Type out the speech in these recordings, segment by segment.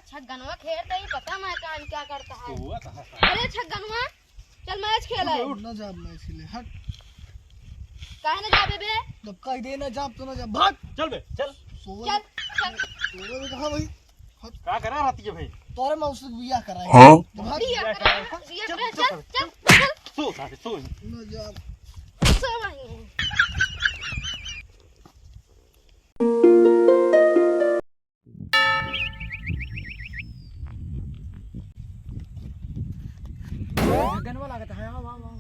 छगनवा खेलता ही पता मैं क्या करता है। अरे छगनवा चल मैच खेला है। ना जा मैच खेले हट। काहे ना जाबे बे? जब कह दे ना जा तो ना जा भाग। चल बे चल। चल चल तो ने कहा भाई का करा रहती है भाई? तोरे में उससे बियाह कराए। भाग रिया करे चल चल चल सो साथे सो। ना जा सब आई। गनवा लागत है। वाह वाह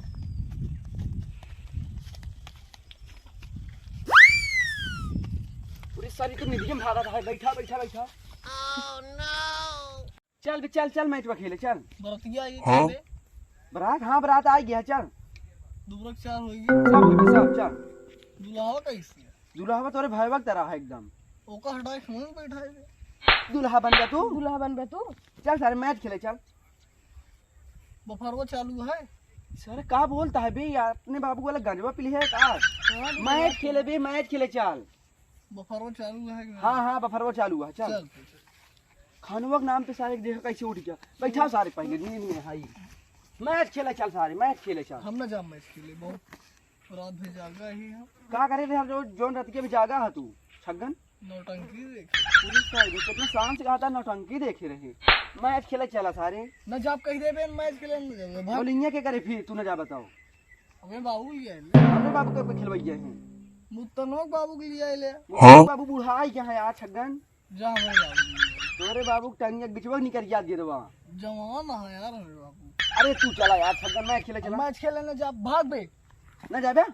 पूरी सारी तो निधि में भागा था। बैठा बैठा बैठा। Oh no. चल बे चल चल मैच खेले चल। बरतिया ये खेले बारात हाँ बारात आ गया चल। दुबरक चार होगी सब चल। दुल्हा कैसे दूल्हा तोरे भाई वक्त रहा है एकदम। ओका हटाए फोन बैठा है। दूल्हा बन गया तू। दूल्हा बन बे तू। चल सारे मैच खेले चल। बफरवा चालू है। सर का बोलता है बे यार? अपने बाबू वाला गंजवा पी है का? मैच खेले बे मैच खेले चल। बफरवा चालू है। हाँ हाँ बफरवा चालू है चल। चल खानवा के नाम पे सारे देखो कैसे उठ गया। बैठा सारे पहले नींद में हाई। मैच खेले चल सारे मैच खेले चल। हम ना जा मैच खेले बहुत रात भर जागा ही हम। का करे रे जो जोन रात के भी जागा है तू छगन। नौटंकी देख पूरी सारी कितना शाम से कहा था नौटंकी देखे रहे। मैच खेले चला सारे। न जाब कह दे बेन मैच खेले न जाबे भाग। बोलिए के करे फिर तू न जा बताओ। अबे बाबू लिए अपने बाबू के खिलवैया हैं। मुतनो बाबू के लिए आइले। बाबू बूढ़ा आई क्या है यार छगन। जा हमारे बाबू तोरे बाबू टंगिया बिचवा निकल गया दे दवा। जवान है यार हमारे बाबू। अरे तू चला यार छगन मैच खेले चला। मैच खेले न जा भाग बे। न जाबे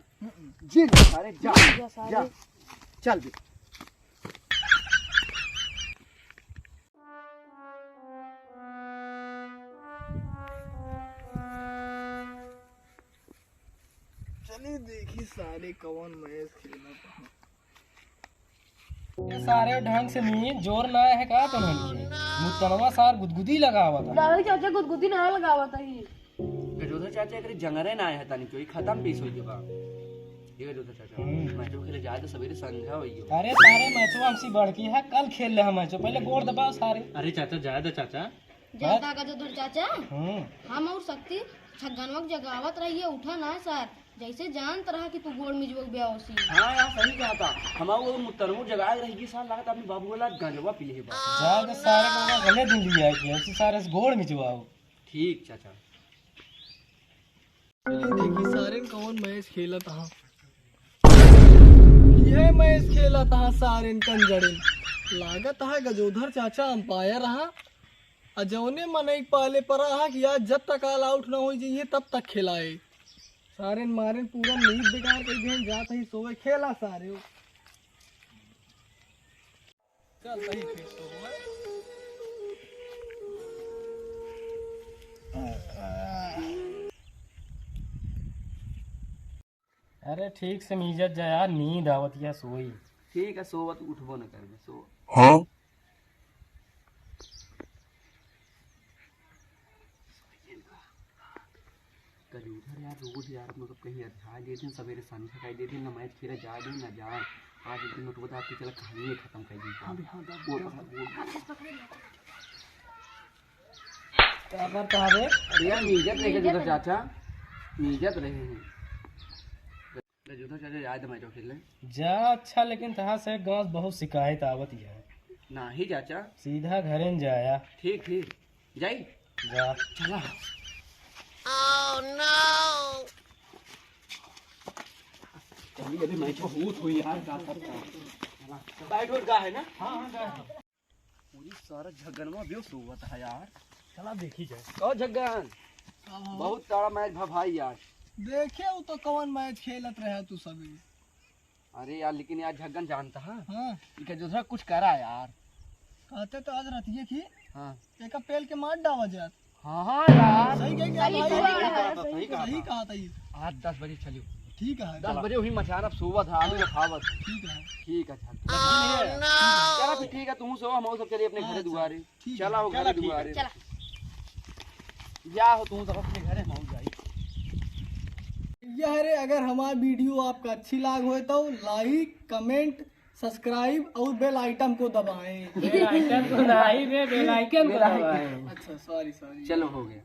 जी सारे जा जा चल बे। चलिए देखी सारे कौन मैच खेला। ये सारे ढंग से नहीं जोर ना है का तो नहीं मुतनवा सार गुदगुदी लगा हुआ था। दादा चाचा गुदगुदी ना लगावा था ही। गजोधर चाचा एकरे जंगरे ना है तानी कोई खत्म पीस होई बा। ये गजोधर चाचा मैच खेले जाए तो सवेरे संध्या होई। अरे सारे मैचवा हमसी बड़की है कल खेल ले हम मैच पहले गोड़ दबाओ सारे। अरे चाचा जाए दे चाचा। जनता का जो दूर चाचा हम्म हम और शक्ति छगनवा जगावत रहिए उठा ना सर जैसे जान तरह की तू गोड़ में जो बेहोशी। हां यार सही कहा था। हमारा वो मुतनमु जगाए रहेगी साल लागत अपने बाबू वाला गंजवा पी ले बा। ज्यादा सारे को गले दिन लिया है कि ऐसे सारे से गोड़ में चुवाओ। ठीक चाचा। चलिए देखी सारे कौन मैच खेला था। यह मैच खेला था सारे कंजड़िन। लागत है गजोधर चाचा अंपायर रहा। अजौने मनई पाले पर रहा कि आज जब तक ऑल आउट ना हो जाइए तब तक खिलाए। सारे मारे पूरा नींद बेकार कर दिए जात ही सोए खेला सारे। चल सही खेल तो अरे ठीक से मीजत जा यार नींद आवत या सोई। ठीक है सोवत उठबो न करबे सो। हाँ गजोधर यार रोज यार मतलब कहीं अध्याय दे दिन सवेरे संध्या खाई दे दिन ना मैच खेले जा दे ना जा। आज एक दिन नोट बता के चला कहानी खत्म कर दी। हां क्या करता है बे? अरे यार नीजत नहीं गजोधर चाचा नीजत रहे हैं। गजोधर चाचा याद मैच खेले जा अच्छा लेकिन तहाँ से गांव बहुत शिकायत आवत ही है। ना ही चाचा। सीधा घरे न जाया। ठीक ठीक जाई जा चला। Oh no. चलिए अभी मैच बहुत हुई यार का करता। बैट और गा है ना। हाँ हाँ पूरी सारा झगनवा बेहोश हुआ था यार। चला देखी जाए। ओ झगन बहुत सारा मैच भाई यार। देखे वो तो कौन मैच खेलत रहा तू सभी। अरे यार लेकिन यार झगन जानता है हाँ कि जो कुछ करा यार। कहते तो आज रतिये की हाँ एक पेल के मार डावा जात। हाँ हाँ यार सही कह गया भाई। सही कहा सही कहा था ये। आज 10 बजे चलियो। ठीक है 10 बजे वही मचाना सोवत है आलू खावत। ठीक है ठीक है चला फिर ठीक है तू सो हम सब चलिए अपने घरे दुआरे। चला हो घरे दुआरे या हो तू सब अपने घरे हम जाई। यह रे अगर हमारी वीडियो आपका अच्छी लाग हो तो लाइक कमेंट सब्सक्राइब और बेल आइटम को दबाएं। बेल आइकन को नहीं बे, बेल आइकन को दबाएं। अच्छा सॉरी सॉरी। चलो हो गया।